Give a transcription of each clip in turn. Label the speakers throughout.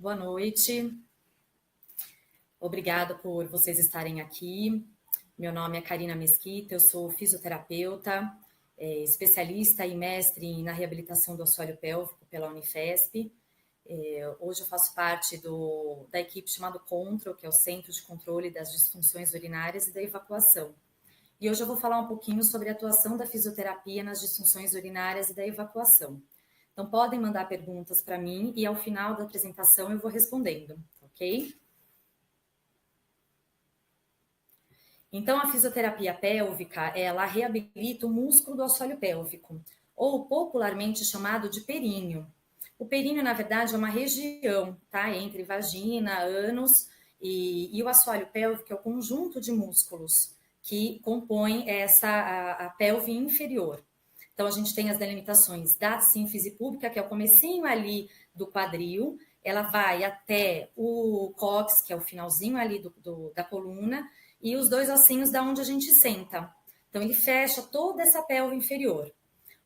Speaker 1: Boa noite. Obrigada por vocês estarem aqui. Meu nome é Karina Mesquita, eu sou fisioterapeuta, especialista e mestre na reabilitação do assoalho pélvico pela Unifesp. Hoje eu faço parte da equipe chamada CONTROL, que é o Centro de Controle das Disfunções Urinárias e da Evacuação. E hoje eu vou falar um pouquinho sobre a atuação da fisioterapia nas disfunções urinárias e da evacuação. Então, podem mandar perguntas para mim e ao final da apresentação eu vou respondendo, ok? Então, a fisioterapia pélvica, ela reabilita o músculo do assoalho pélvico, ou popularmente chamado de períneo. O períneo, na verdade, é uma região, tá? Entre vagina, ânus e o assoalho pélvico é o conjunto de músculos que compõem a pelve inferior. Então, a gente tem as delimitações da sínfise púbica, que é o comecinho ali do quadril, ela vai até o cóccix, que é o finalzinho ali da coluna, e os dois ossinhos da onde a gente senta. Então, ele fecha toda essa pelve inferior.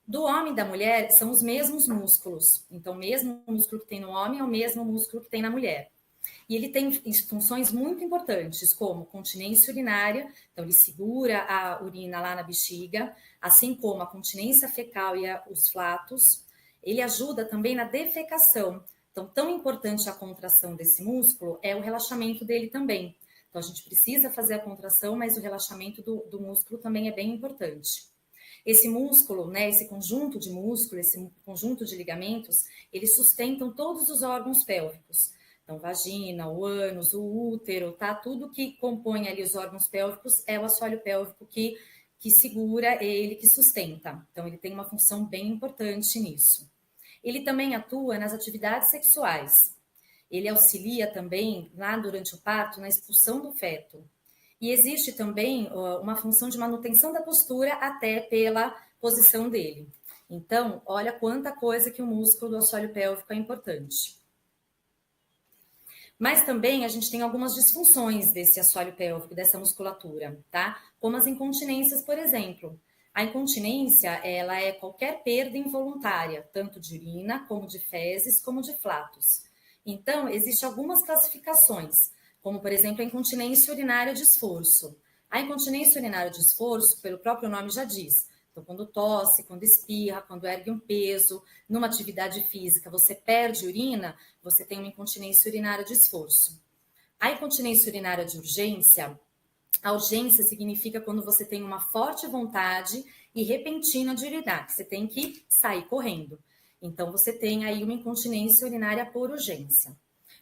Speaker 1: Do homem e da mulher, são os mesmos músculos. Então, o mesmo músculo que tem no homem é o mesmo músculo que tem na mulher. E ele tem funções muito importantes, como continência urinária, então ele segura a urina lá na bexiga, assim como a continência fecal e os flatos. Ele ajuda também na defecação. Então, tão importante a contração desse músculo é o relaxamento dele também. Então, a gente precisa fazer a contração, mas o relaxamento do músculo também é bem importante. Esse músculo, né, esse conjunto de músculo, esse conjunto de ligamentos, eles sustentam todos os órgãos pélvicos. Então, vagina, o ânus, o útero, tá? Tudo que compõe ali os órgãos pélvicos é o assoalho pélvico que segura ele, que sustenta. Então, ele tem uma função bem importante nisso. Ele também atua nas atividades sexuais. Ele auxilia também, lá durante o parto, na expulsão do feto. E existe também uma função de manutenção da postura até pela posição dele. Então, olha quanta coisa que o músculo do assoalho pélvico é importante. Mas também a gente tem algumas disfunções desse assoalho pélvico, dessa musculatura, tá? Como as incontinências, por exemplo. A incontinência, ela é qualquer perda involuntária, tanto de urina, como de fezes, como de flatos. Então, existem algumas classificações, como, por exemplo, a incontinência urinária de esforço. A incontinência urinária de esforço, pelo próprio nome já diz, então, quando tosse, quando espirra, quando ergue um peso, numa atividade física, você perde urina, você tem uma incontinência urinária de esforço. A incontinência urinária de urgência, a urgência significa quando você tem uma forte vontade e repentina de urinar, que você tem que sair correndo. Então, você tem aí uma incontinência urinária por urgência.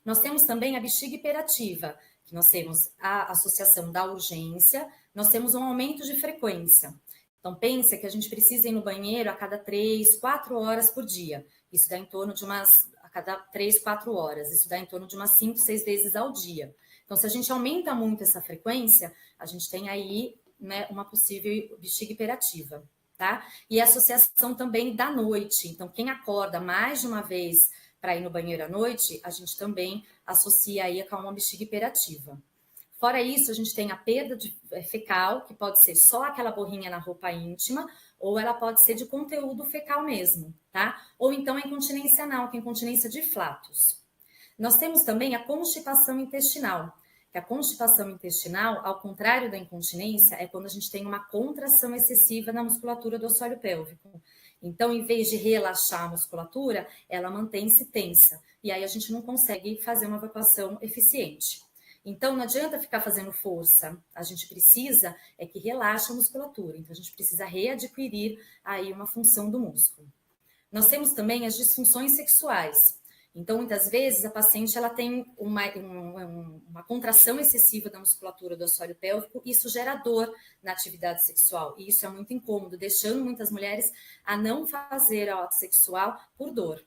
Speaker 1: Nós temos também a bexiga hiperativa, que nós temos a associação da urgência, nós temos um aumento de frequência. Então, pensa que a gente precisa ir no banheiro a cada 3, 4 horas por dia. Isso dá em torno de a cada 3, 4 horas. Isso dá em torno de umas 5, 6 vezes ao dia. Então, se a gente aumenta muito essa frequência, a gente tem aí, né, uma possível bexiga hiperativa, tá? E a associação também da noite. Então, quem acorda mais de uma vez para ir no banheiro à noite, a gente também associa aí com uma bexiga hiperativa. Fora isso, a gente tem a perda fecal, que pode ser só aquela borrinha na roupa íntima, ou ela pode ser de conteúdo fecal mesmo, tá? Ou então a incontinência anal, que é a incontinência de flatos. Nós temos também a constipação intestinal, que a constipação intestinal, ao contrário da incontinência, é quando a gente tem uma contração excessiva na musculatura do assoalho pélvico. Então, em vez de relaxar a musculatura, ela mantém-se tensa. E aí a gente não consegue fazer uma evacuação eficiente. Então, não adianta ficar fazendo força. A gente precisa que relaxe a musculatura. Então, a gente precisa readquirir aí uma função do músculo. Nós temos também as disfunções sexuais. Então, muitas vezes, a paciente ela tem uma contração excessiva da musculatura do assoalho pélvico, e isso gera dor na atividade sexual. E isso é muito incômodo, deixando muitas mulheres a não fazer a ato sexual por dor.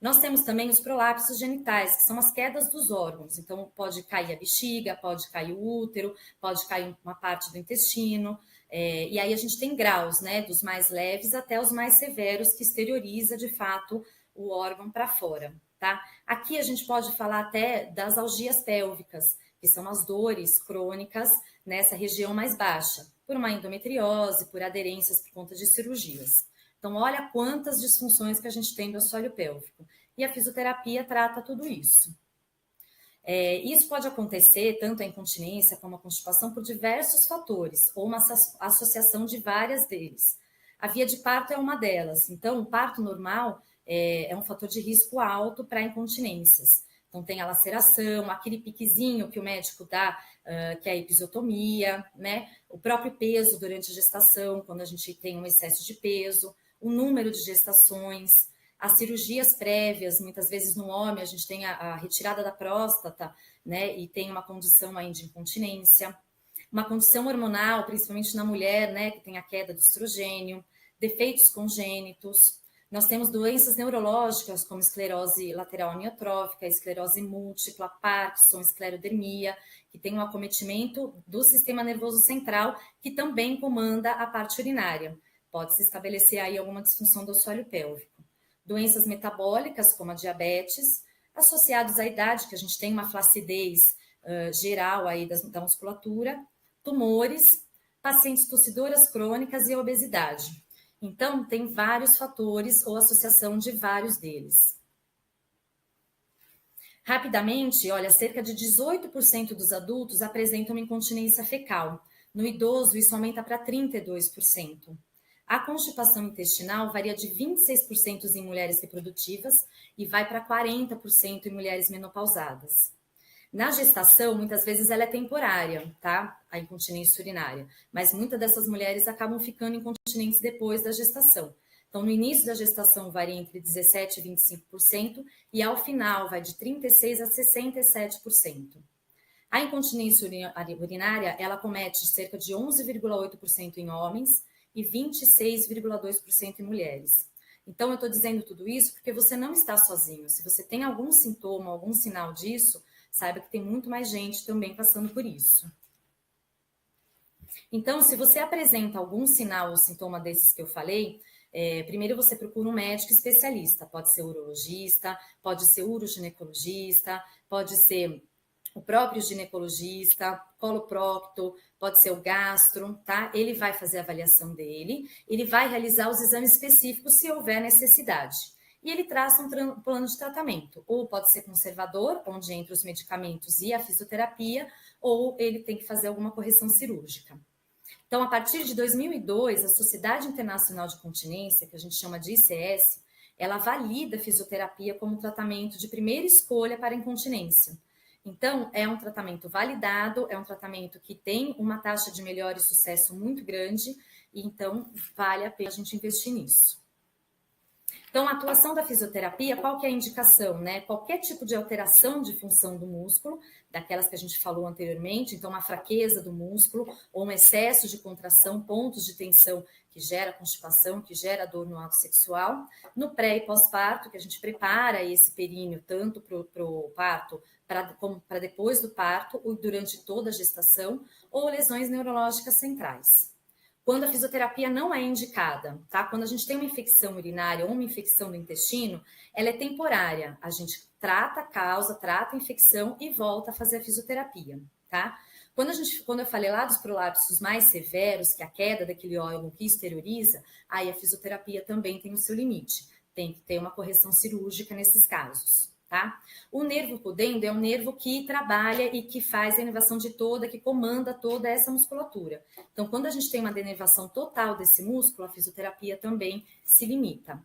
Speaker 1: Nós temos também os prolapsos genitais, que são as quedas dos órgãos. Então, pode cair a bexiga, pode cair o útero, pode cair uma parte do intestino. E aí a gente tem graus, né? Dos mais leves até os mais severos, que exterioriza, de fato, o órgão para fora, tá? Aqui a gente pode falar até das algias pélvicas, que são as dores crônicas nessa região mais baixa, por uma endometriose, por aderências por conta de cirurgias. Então, olha quantas disfunções que a gente tem do assoalho pélvico. E a fisioterapia trata tudo isso. Isso pode acontecer, tanto a incontinência como a constipação, por diversos fatores, ou uma associação de várias deles. A via de parto é uma delas. Então, o parto normal é um fator de risco alto para incontinências. Então, tem a laceração, aquele piquezinho que o médico dá, que é a episiotomia, né? O próprio peso durante a gestação, quando a gente tem um excesso de peso, o número de gestações, as cirurgias prévias, muitas vezes no homem a gente tem a retirada da próstata, né? E tem uma condição aí de incontinência. Uma condição hormonal, principalmente na mulher, né? Que tem a queda do estrogênio, defeitos congênitos. Nós temos doenças neurológicas, como esclerose lateral amiotrófica, esclerose múltipla, Parkinson, esclerodermia, que tem um acometimento do sistema nervoso central, que também comanda a parte urinária. Pode-se estabelecer aí alguma disfunção do assoalho pélvico. Doenças metabólicas, como a diabetes, associados à idade, que a gente tem uma flacidez geral aí da musculatura, tumores, pacientes tossidoras crônicas e obesidade. Então, tem vários fatores ou associação de vários deles. Rapidamente, olha, cerca de 18% dos adultos apresentam uma incontinência fecal. No idoso, isso aumenta para 32%. A constipação intestinal varia de 26% em mulheres reprodutivas e vai para 40% em mulheres menopausadas. Na gestação, muitas vezes ela é temporária, tá? A incontinência urinária. Mas muitas dessas mulheres acabam ficando incontinentes depois da gestação. Então, no início da gestação varia entre 17% e 25% e ao final vai de 36% a 67%. A incontinência urinária, ela comete cerca de 11,8% em homens e 26,2% em mulheres. Então, eu estou dizendo tudo isso porque você não está sozinho. Se você tem algum sintoma, algum sinal disso, saiba que tem muito mais gente também passando por isso. Então, se você apresenta algum sinal ou sintoma desses que eu falei, primeiro você procura um médico especialista. Pode ser urologista, pode ser uroginecologista, pode ser o próprio ginecologista, coloprocto, pode ser o gastro, tá? Ele vai fazer a avaliação dele, ele vai realizar os exames específicos se houver necessidade. E ele traça um plano de tratamento. Ou pode ser conservador, onde entra os medicamentos e a fisioterapia, ou ele tem que fazer alguma correção cirúrgica. Então, a partir de 2002, a Sociedade Internacional de Continência, que a gente chama de ICS, ela valida a fisioterapia como tratamento de primeira escolha para incontinência. Então, é um tratamento validado, é um tratamento que tem uma taxa de melhora e sucesso muito grande, e então vale a pena a gente investir nisso. Então, a atuação da fisioterapia, qual que é a indicação, né? Qualquer tipo de alteração de função do músculo, daquelas que a gente falou anteriormente, então uma fraqueza do músculo ou um excesso de contração, pontos de tensão que gera constipação, que gera dor no ato sexual. No pré e pós-parto, que a gente prepara esse períneo tanto para o parto como para depois do parto ou durante toda a gestação, ou lesões neurológicas centrais. Quando a fisioterapia não é indicada, tá? Quando a gente tem uma infecção urinária ou uma infecção do intestino, ela é temporária. A gente trata a causa, trata a infecção e volta a fazer a fisioterapia, tá? Quando eu falei lá dos prolapsos mais severos, que é a queda daquele órgão que exterioriza, aí a fisioterapia também tem o seu limite. Tem que ter uma correção cirúrgica nesses casos. Tá? O nervo pudendo é um nervo que trabalha e que faz a inervação de toda, que comanda toda essa musculatura. Então, quando a gente tem uma denervação total desse músculo, a fisioterapia também se limita.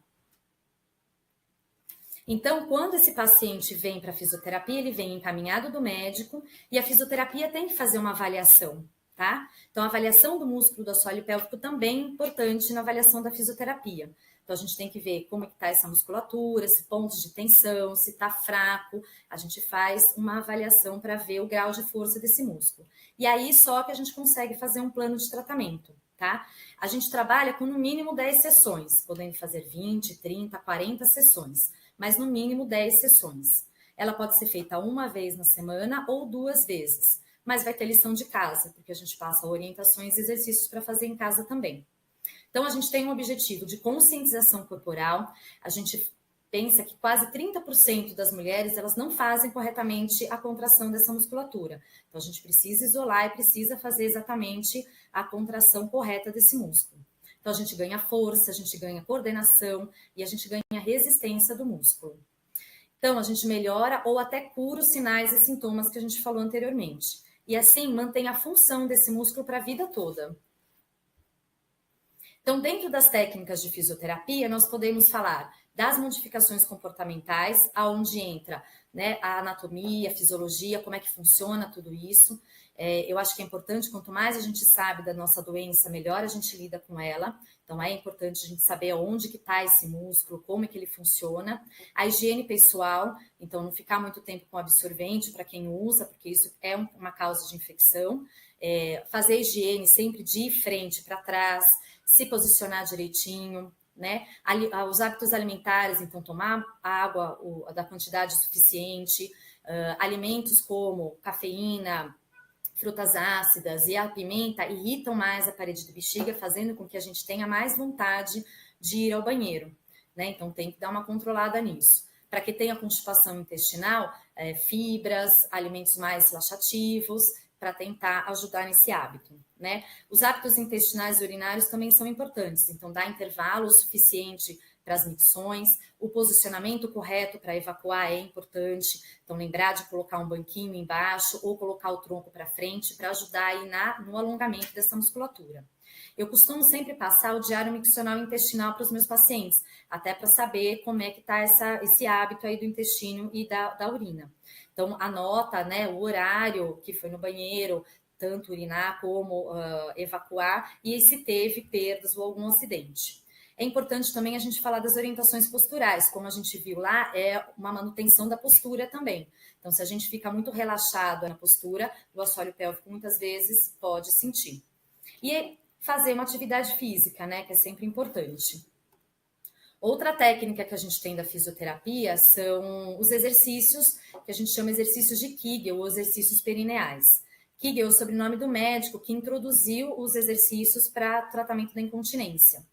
Speaker 1: Então, quando esse paciente vem para a fisioterapia, ele vem encaminhado do médico e a fisioterapia tem que fazer uma avaliação, tá? Então, a avaliação do músculo do assoalho pélvico também é importante na avaliação da fisioterapia. Então, a gente tem que ver como é que está essa musculatura, se pontos de tensão, se está fraco. A gente faz uma avaliação para ver o grau de força desse músculo. E aí, só que a gente consegue fazer um plano de tratamento, tá? A gente trabalha com no mínimo 10 sessões, podendo fazer 20, 30, 40 sessões, mas no mínimo 10 sessões. Ela pode ser feita uma vez na semana ou 2 vezes, mas vai ter lição de casa, porque a gente passa orientações e exercícios para fazer em casa também. Então, a gente tem um objetivo de conscientização corporal. A gente pensa que quase 30% das mulheres elas não fazem corretamente a contração dessa musculatura. Então, a gente precisa isolar e precisa fazer exatamente a contração correta desse músculo. Então, a gente ganha força, a gente ganha coordenação e a gente ganha resistência do músculo. Então, a gente melhora ou até cura os sinais e sintomas que a gente falou anteriormente. E assim, mantém a função desse músculo para a vida toda. Então, dentro das técnicas de fisioterapia, nós podemos falar das modificações comportamentais, aonde entra, né, a anatomia, a fisiologia, como é que funciona tudo isso. Eu acho que é importante, quanto mais a gente sabe da nossa doença, melhor a gente lida com ela. Então, é importante a gente saber onde que está esse músculo, como é que ele funciona. A higiene pessoal, então não ficar muito tempo com absorvente para quem usa, porque isso é uma causa de infecção. Fazer higiene sempre de frente para trás, se posicionar direitinho, né? Os hábitos alimentares, então tomar água da quantidade suficiente, alimentos como cafeína, frutas ácidas e a pimenta irritam mais a parede da bexiga, fazendo com que a gente tenha mais vontade de ir ao banheiro, né? Então tem que dar uma controlada nisso. Para que tenha constipação intestinal, fibras, alimentos mais laxativos, para tentar ajudar nesse hábito, né? Os hábitos intestinais e urinários também são importantes, então dá intervalo suficiente para as micções, o posicionamento correto para evacuar é importante, então lembrar de colocar um banquinho embaixo ou colocar o tronco para frente para ajudar aí no alongamento dessa musculatura. Eu costumo sempre passar o diário miccional intestinal para os meus pacientes, até para saber como é que está esse hábito aí do intestino e da urina. Então, anota, né, o horário que foi no banheiro, tanto urinar como evacuar, e se teve perdas ou algum acidente. É importante também a gente falar das orientações posturais, como a gente viu lá, é uma manutenção da postura também. Então, se a gente fica muito relaxado na postura, o assoalho pélvico muitas vezes pode sentir. E fazer uma atividade física, né, que é sempre importante. Outra técnica que a gente tem da fisioterapia são os exercícios, que a gente chama exercícios de Kegel, ou exercícios perineais. Kegel é o sobrenome do médico que introduziu os exercícios para tratamento da incontinência.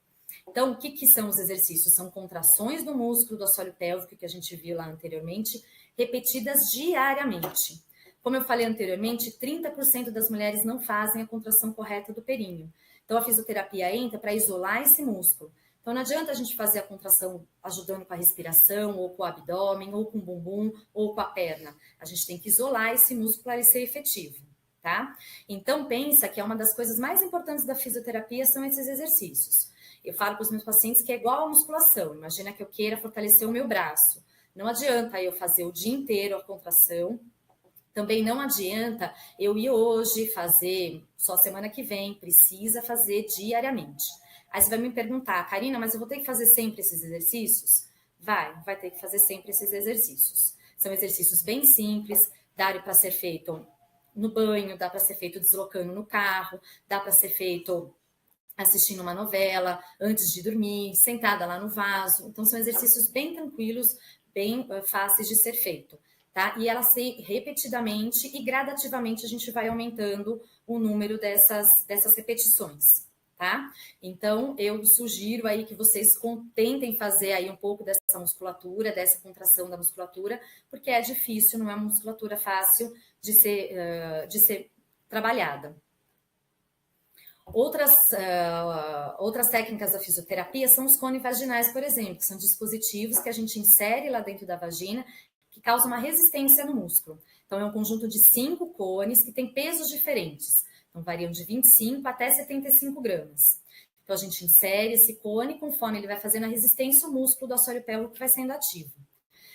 Speaker 1: Então, o que são os exercícios? São contrações do músculo do assoalho pélvico, que a gente viu lá anteriormente, repetidas diariamente. Como eu falei anteriormente, 30% das mulheres não fazem a contração correta do períneo. Então, a fisioterapia entra para isolar esse músculo. Então, não adianta a gente fazer a contração ajudando com a respiração, ou com o abdômen, ou com o bumbum, ou com a perna. A gente tem que isolar esse músculo para ele ser efetivo, tá? Então, pensa que é uma das coisas mais importantes da fisioterapia são esses exercícios. Eu falo para os meus pacientes que é igual a musculação. Imagina que eu queira fortalecer o meu braço. Não adianta eu fazer o dia inteiro a contração. Também não adianta eu ir hoje fazer só semana que vem. Precisa fazer diariamente. Aí você vai me perguntar, Karina, mas eu vou ter que fazer sempre esses exercícios? Vai ter que fazer sempre esses exercícios. São exercícios bem simples, dá para ser feito no banho, dá para ser feito deslocando no carro, dá para ser feito assistindo uma novela, antes de dormir, sentada lá no vaso. Então, são exercícios bem tranquilos, bem fáceis de ser feito, tá? E elas se repetidamente e gradativamente a gente vai aumentando o número dessas repetições, tá? Então, eu sugiro aí que vocês tentem fazer aí um pouco dessa musculatura, dessa contração da musculatura, porque é difícil, não é uma musculatura fácil de ser trabalhada. Outras técnicas da fisioterapia são os cones vaginais, por exemplo, que são dispositivos que a gente insere lá dentro da vagina que causam uma resistência no músculo. Então, é um conjunto de 5 cones que tem pesos diferentes. Então, variam de 25 até 75 gramas. Então, a gente insere esse cone conforme ele vai fazendo a resistência ao músculo do assoalho pélvico que vai sendo ativo.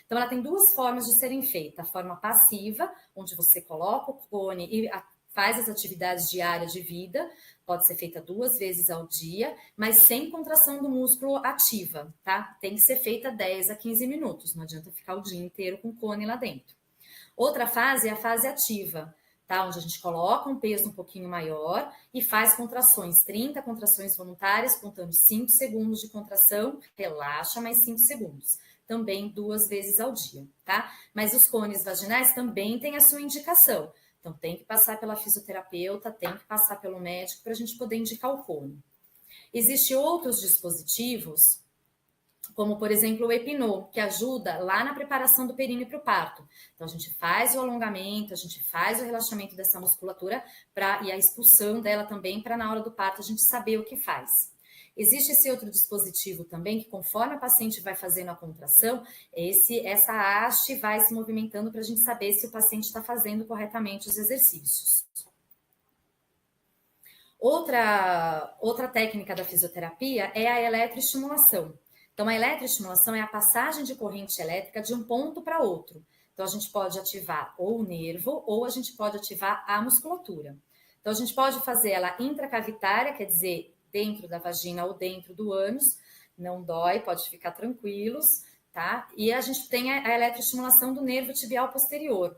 Speaker 1: Então, ela tem 2 formas de serem feitas. A forma passiva, onde você coloca o cone e faz as atividades diárias de vida, pode ser feita 2 vezes ao dia, mas sem contração do músculo ativa, tá? Tem que ser feita 10 a 15 minutos, não adianta ficar o dia inteiro com o cone lá dentro. Outra fase é a fase ativa, tá? Onde a gente coloca um peso um pouquinho maior e faz contrações, 30 contrações voluntárias, contando 5 segundos de contração, relaxa mais 5 segundos. Também 2 vezes ao dia, tá? Mas os cones vaginais também têm a sua indicação. Então, tem que passar pela fisioterapeuta, tem que passar pelo médico para a gente poder indicar o cone. Existem outros dispositivos, como, por exemplo, o Epinô, que ajuda lá na preparação do períneo para o parto. Então, a gente faz o alongamento, a gente faz o relaxamento dessa musculatura e a expulsão dela também, para na hora do parto a gente saber o que faz. Existe esse outro dispositivo também, que conforme a paciente vai fazendo a contração, essa haste vai se movimentando para a gente saber se o paciente está fazendo corretamente os exercícios. Outra técnica da fisioterapia é a eletroestimulação. Então, a eletroestimulação é a passagem de corrente elétrica de um ponto para outro. Então, a gente pode ativar ou o nervo, ou a gente pode ativar a musculatura. Então, a gente pode fazer ela intracavitária, quer dizer, dentro da vagina ou dentro do ânus, não dói, pode ficar tranquilos, tá? E a gente tem a eletroestimulação do nervo tibial posterior.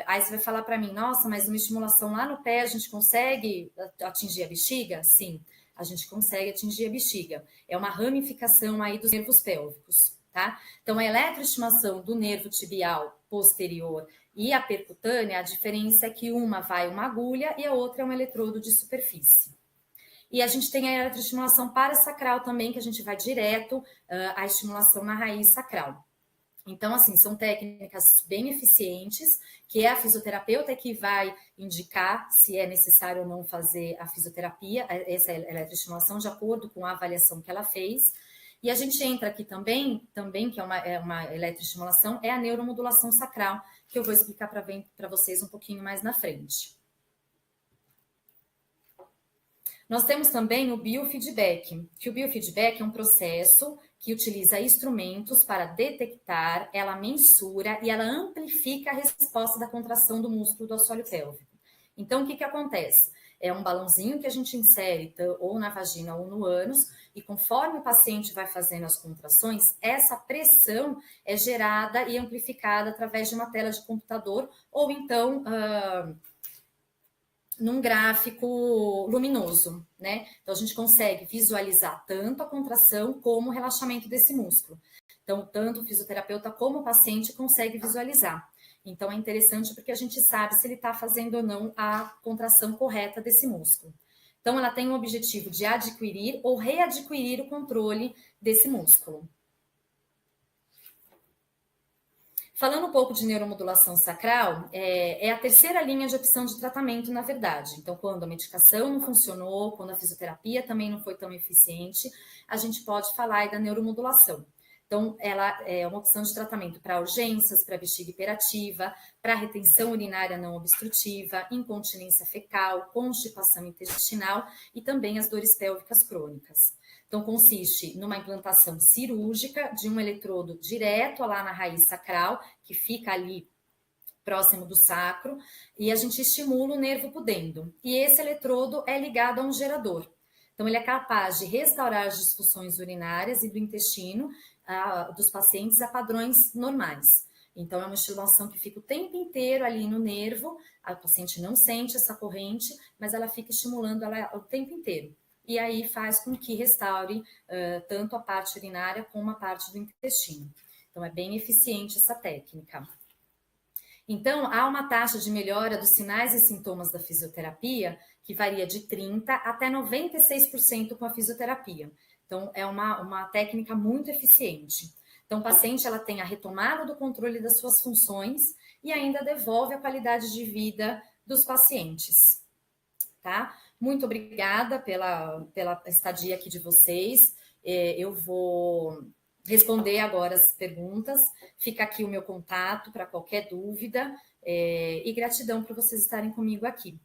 Speaker 1: Aí você vai falar para mim, nossa, mas uma estimulação lá no pé a gente consegue atingir a bexiga? Sim, a gente consegue atingir a bexiga. É uma ramificação aí dos nervos pélvicos, tá? Então, a eletroestimulação do nervo tibial posterior e a percutânea, a diferença é que uma vai uma agulha e a outra é um eletrodo de superfície. E a gente tem a eletroestimulação parasacral também, que a gente vai direto à estimulação na raiz sacral. Então, assim, são técnicas bem eficientes, que é a fisioterapeuta que vai indicar se é necessário ou não fazer a fisioterapia, essa eletroestimulação, de acordo com a avaliação que ela fez. E a gente entra aqui também que é uma eletroestimulação, é a neuromodulação sacral, que eu vou explicar para vocês um pouquinho mais na frente. Nós temos também o biofeedback, que o biofeedback é um processo que utiliza instrumentos para detectar, ela mensura e ela amplifica a resposta da contração do músculo do assoalho pélvico. Então, o que acontece? É um balãozinho que a gente insere ou na vagina ou no ânus, e conforme o paciente vai fazendo as contrações, essa pressão é gerada e amplificada através de uma tela de computador ou então num gráfico luminoso, né? Então, a gente consegue visualizar tanto a contração como o relaxamento desse músculo. Então, tanto o fisioterapeuta como o paciente consegue visualizar. Então, é interessante porque a gente sabe se ele está fazendo ou não a contração correta desse músculo. Então, ela tem o objetivo de adquirir ou readquirir o controle desse músculo. Falando um pouco de neuromodulação sacral, é a terceira linha de opção de tratamento, na verdade. Então, quando a medicação não funcionou, quando a fisioterapia também não foi tão eficiente, a gente pode falar aí da neuromodulação. Então, ela é uma opção de tratamento para urgências, para bexiga hiperativa, para retenção urinária não obstrutiva, incontinência fecal, constipação intestinal e também as dores pélvicas crônicas. Então, consiste numa implantação cirúrgica de um eletrodo direto lá na raiz sacral, que fica ali próximo do sacro, e a gente estimula o nervo pudendo. E esse eletrodo é ligado a um gerador. Então, ele é capaz de restaurar as disfunções urinárias e do intestino dos pacientes a padrões normais. Então, é uma estimulação que fica o tempo inteiro ali no nervo, a paciente não sente essa corrente, mas ela fica estimulando ela o tempo inteiro. E aí faz com que restaure tanto a parte urinária como a parte do intestino. Então, é bem eficiente essa técnica. Então, há uma taxa de melhora dos sinais e sintomas da fisioterapia que varia de 30% até 96% com a fisioterapia. Então, é uma técnica muito eficiente. Então, o paciente ela tem a retomada do controle das suas funções e ainda devolve a qualidade de vida dos pacientes. Tá? Muito obrigada pela estadia aqui de vocês. Eu vou responder agora as perguntas. Fica aqui o meu contato para qualquer dúvida. E gratidão por vocês estarem comigo aqui.